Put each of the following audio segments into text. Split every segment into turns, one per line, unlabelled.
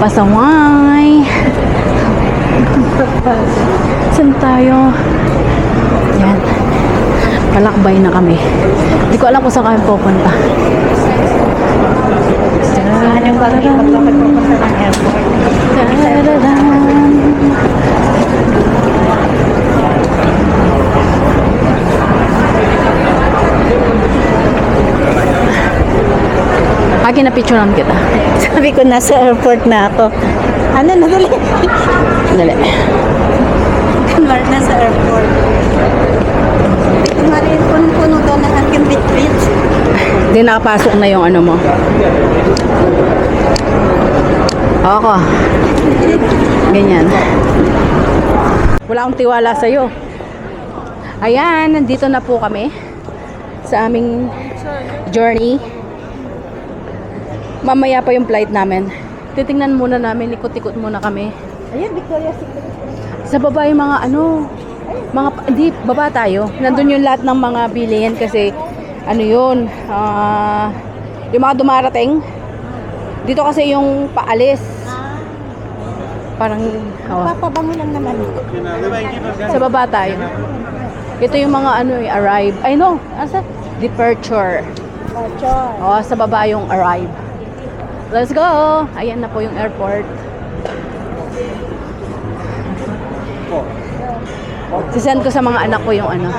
Pasaway. Saan tayo? Yan. Palakbay na kami. Hindi ko alam kung saan kami pupunta.
Anong bagay pag pupunta ng airport?
Akin na picturean kita.
Sabi ko, nasa airport na ako. Ano, nadali?
Dali.
Kunwari, nasa airport. Kunwari, punong-puno doon ng aking bit-bit.
Hindi nakapasok na yung ano mo. Ako. Ganyan. Wala akong tiwala sa'yo. Ayan, nandito na po kami sa aming journey. Mamaya pa yung flight namin. Titingnan muna namin, ikot-ikot muna kami.
Ayan, Victoria's Secret.
Sa baba yung mga ano, hindi, baba tayo. Nandun yung lahat ng mga bilihin kasi ano yun, yung mga dumarating. Dito kasi yung paalis. Parang,
Papabango lang naman.
sa baba tayo. Ito yung mga ano, arrive. Ay no, asa? Departure.
Chor.
Sa baba yung arrive. Let's go! Ayan na po yung airport. Sisend ko sa mga anak ko yung ano.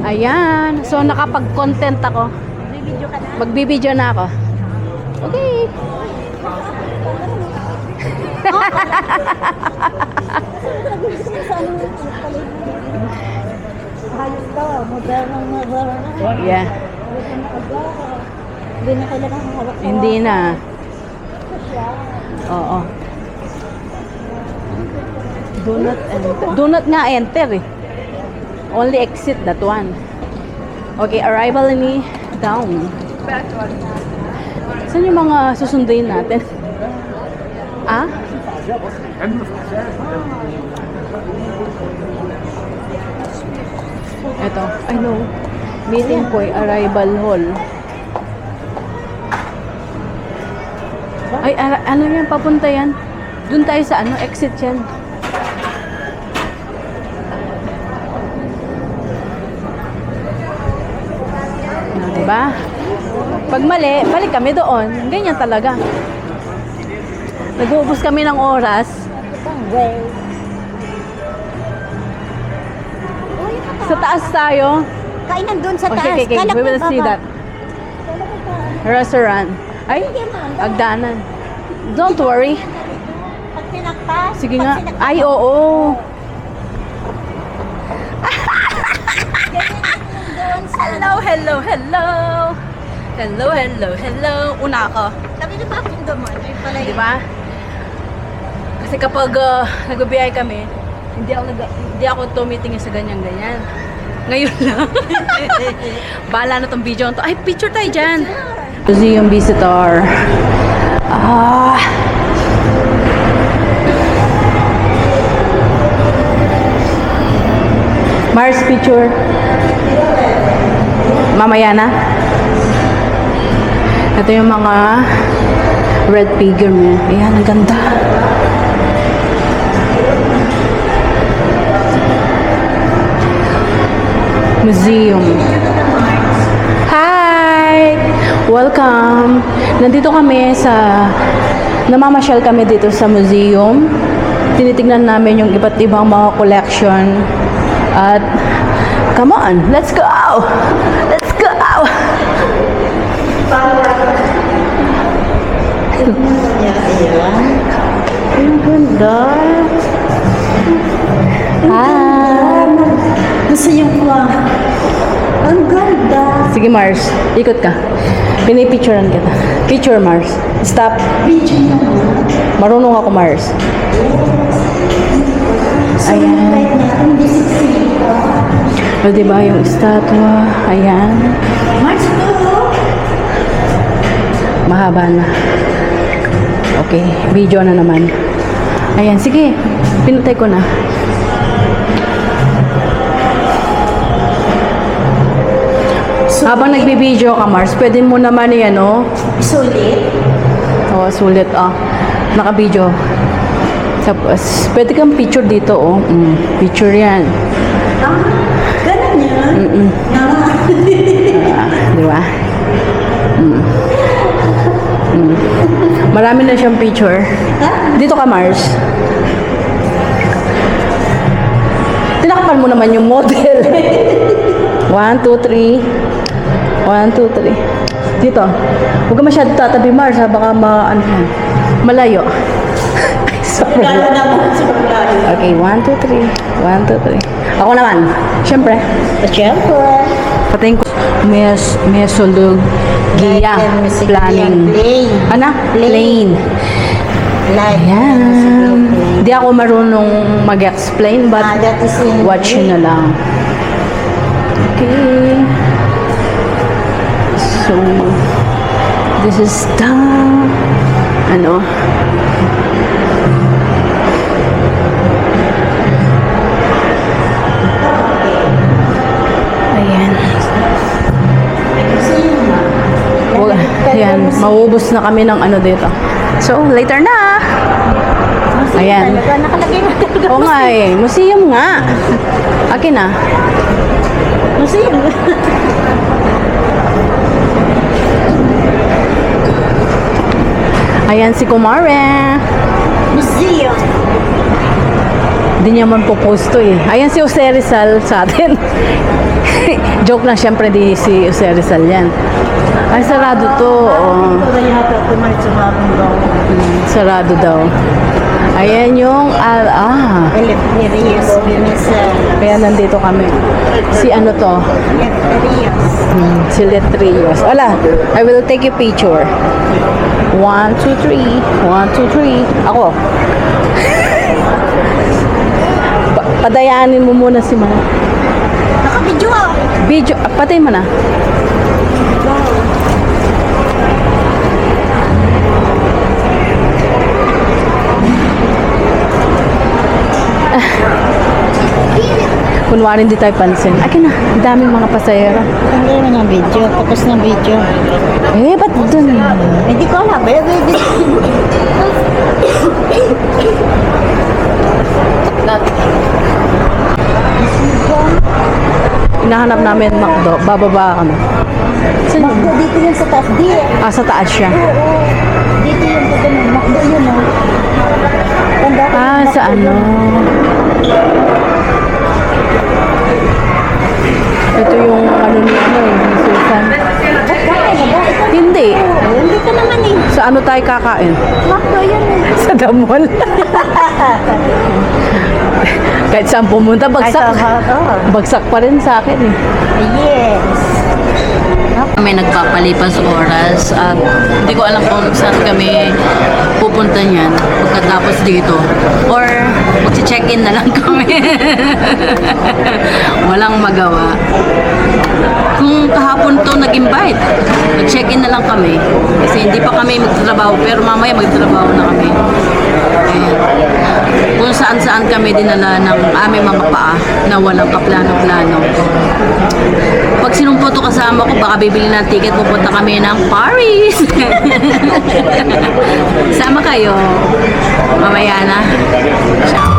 Ayan. So, nakapag-content ako.
Video ka na.
Magbibideo na ako. Okay.
Ayos to, modern.
Yeah.
Hindi na kailangan hawak.
Hindi na. Oo. Do not enter. Do not nga enter eh. Only exit that one. Okay, arrival ni down. Saan yung mga susunduin natin? Ah? Ito. I know. Meeting point, arrival hall. Ay, ano yan? Papunta yan? Doon tayo sa ano? Exit yan. Diba? Pag mali, balik kami doon. Ganyan talaga. Nag-uubos kami ng oras. Sa taas tayo.
Kainan doon sa taas.
Okay.
Kala
We
ko
will see
baba.
that. Restaurant. Ay, agdanan. Don't worry.
Pag tinakpas.
Sige nga. Ay, oo. Hello. Una ako.
Sabi na ba akong doon? Ay pala
Di ba? Kasi kapag nagbabiyahe kami, hindi ako tumitingin sa ganyan-ganyan. Ngayon lang. Bahala na tong video to. Ay, picture tayo dyan. Museum visitor. Mars picture. Mamaya na. Ito yung mga red figure niya. Ayan, ang ganda. Museum. Hi! Welcome! Nandito kami namamasyal kami dito sa museum. Tinitingnan namin yung iba't ibang mga collection. At, come on! Let's go! Let's go!
Ang ganda.
Hi!
Gusto niyo po. Ang ganda.
Sige, Mars. Ikot ka. Pinipicturean kita. Picture, Mars. Stop.
Video niyo.
Marunong ako, Mars. Ayan. O, diba yung statwa? Ayan.
Mars to.
Mahaba na. Okay. Video na naman. Ayan. Sige. Pinutay ko na. Habang nagbibideo ka, Mars, pwede mo naman yan, oh.
Sulit.
Oh, sulit, oh. Naka-video. Tapos, pwede kang picture dito, oh. Picture yan.
Ganun yan.
Di ba? Marami na siyang picture. Dito ka, Mars. Tinakpan mo naman yung model. 1, 2, 3. 1, 2, 3. Dito. Huwag ka masyado tatabi, Mars, ha? Baka ano, malayo. Sorry. Okay, 1, 2, 3. 1, 2, 3. Ako naman. Siyempre.
Siyempre.
Patayin ko. Mesologia planning.
Plain.
Ano? Plain.
Like.
Ayan. Hindi ako marunong mag-explain, but
That is in
watch nyo na lang. Okay. So, this is the, ano, ayan. Ayan, maubos na kami ng ano dito. So, later na. Ayan.
Nakalagay na talaga.
Oo nga eh. Museum nga. Akin na.
Museum.
Ayan si Kumare.
Museum.
Hindi niya man po-post to eh. Ayan si Jose Rizal sa atin. Joke lang, syempre di si Jose Rizal yan. Ay, sarado to. Oh. Sarado daw. Ayan yung
Eleftherios.
Kaya nandito kami. Si ano to? Si Letrios. Wala. I will take a picture. 1, 2, 3. 1, 2, 3. Ako. Padayaanin mo muna si Mama.
Naka-video ah.
Video. Patay mo na. Kunwari hindi tayo pansin. Akin na, ang daming mga pasayero.
Hindi na ng video. Tapos ng video.
Eh, ba't dun?
Hindi ko alam.
Hinahanap namin McDo. Bababa ka na. Saan yun?
Makdo dito yun sa taas. Di eh.
Sa taas siya.
Oo. Dito yun sa ganun. Makdo yun oh. Tanda ko.
Sa ano? Ito yung ano ni Susan. Hindi.
Hindi ka naman eh.
Sa ano tayo kakain?
Makdo yun eh.
Sa Damol. Kahit saan pumunta, bagsak. Bagsak pa rin sa akin eh.
Yes.
Kami nagpapalipas oras at hindi ko alam kung saan kami pupunta niyan pagkatapos dito. Or mag-check-in na lang kami. Walang magawa. Kung kahapon to nag-invite, mag-check-in na lang kami. Kasi hindi pa kami magtrabaho, pero mamaya magtrabaho na kami. Ayan. Kung saan-saan kami dinala ng aming mga paa na walang kaplano-plano. Pag sinumpo to kasama ko, baka bibili ng ticket, pupunta kami ng Paris. Sama kayo. Mamaya na. Ciao.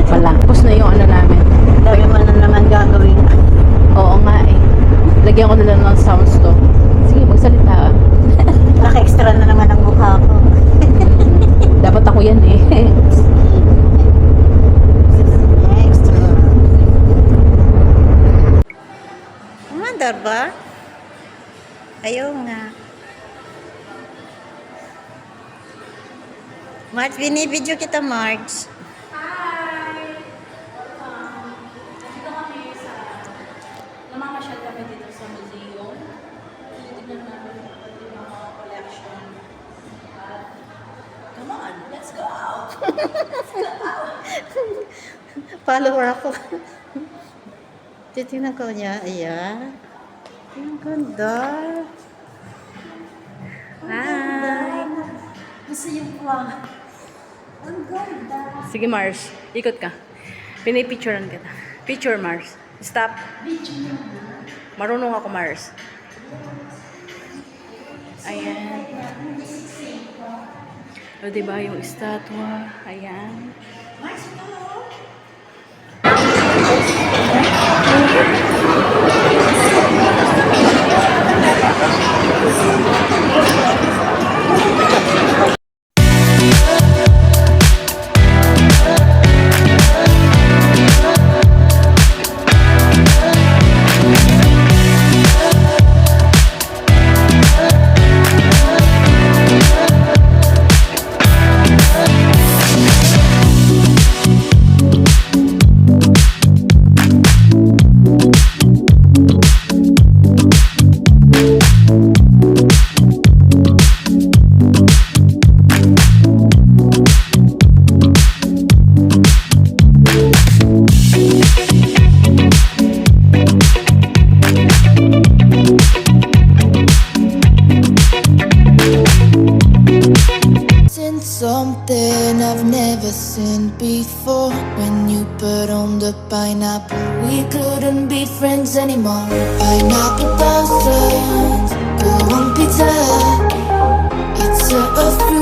Wala. Tapos na yung ano namin.
Dami mo na naman gagawin.
Oo nga eh. Lagyan ko nila ng sounds to. Sige, magsalita.
Naka-extra na naman ang mukha ko.
Dapat ako yan eh.
Next. Umandar ba? Ayaw nga. Marge, binibidyo kita, Marge.
Namamasyal kami dito sa museum. Tinitignan namin yung mga collection. Come on, let's go out!
Follower ako. Titignan ko niya. Ayan. Ang ganda. Hi. Gusto yung kwang. Ang ganda.
Sige Mars, ikot ka. Pinipicturean kita. Picture Mars. Stop. Marunong ako Mars. Ayan. O diba yung estatwa? Ayan.
Seen something I've never seen before. When you put on the pineapple, we couldn't be friends anymore. Pineapple thousands, go on pizza. It's a free.